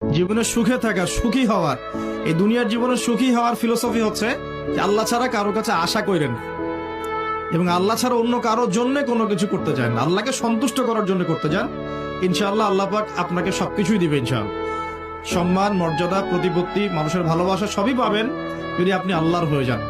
জীবনে সুখে থাকা, সুখী হওয়ার, এই দুনিয়ার জীবনে সুখী হওয়ার ফিলোসফি হচ্ছে যে আল্লাহ ছাড়া কারো কাছে আশা করেন না, এবং আল্লাহ ছাড়া অন্য কারোর জন্য কোনো কিছু করতে চান না, আল্লাহকে সন্তুষ্ট করার জন্য করতে চান। ইনশাআল্লাহ আল্লাহ পাক আপনাকে সবকিছুই দিবে ইনশাআল্লাহ। সম্মান, মর্যাদা, প্রতিপত্তি, মানুষের ভালোবাসা সবই পাবেন যদি আপনি আল্লাহর হয়ে যান।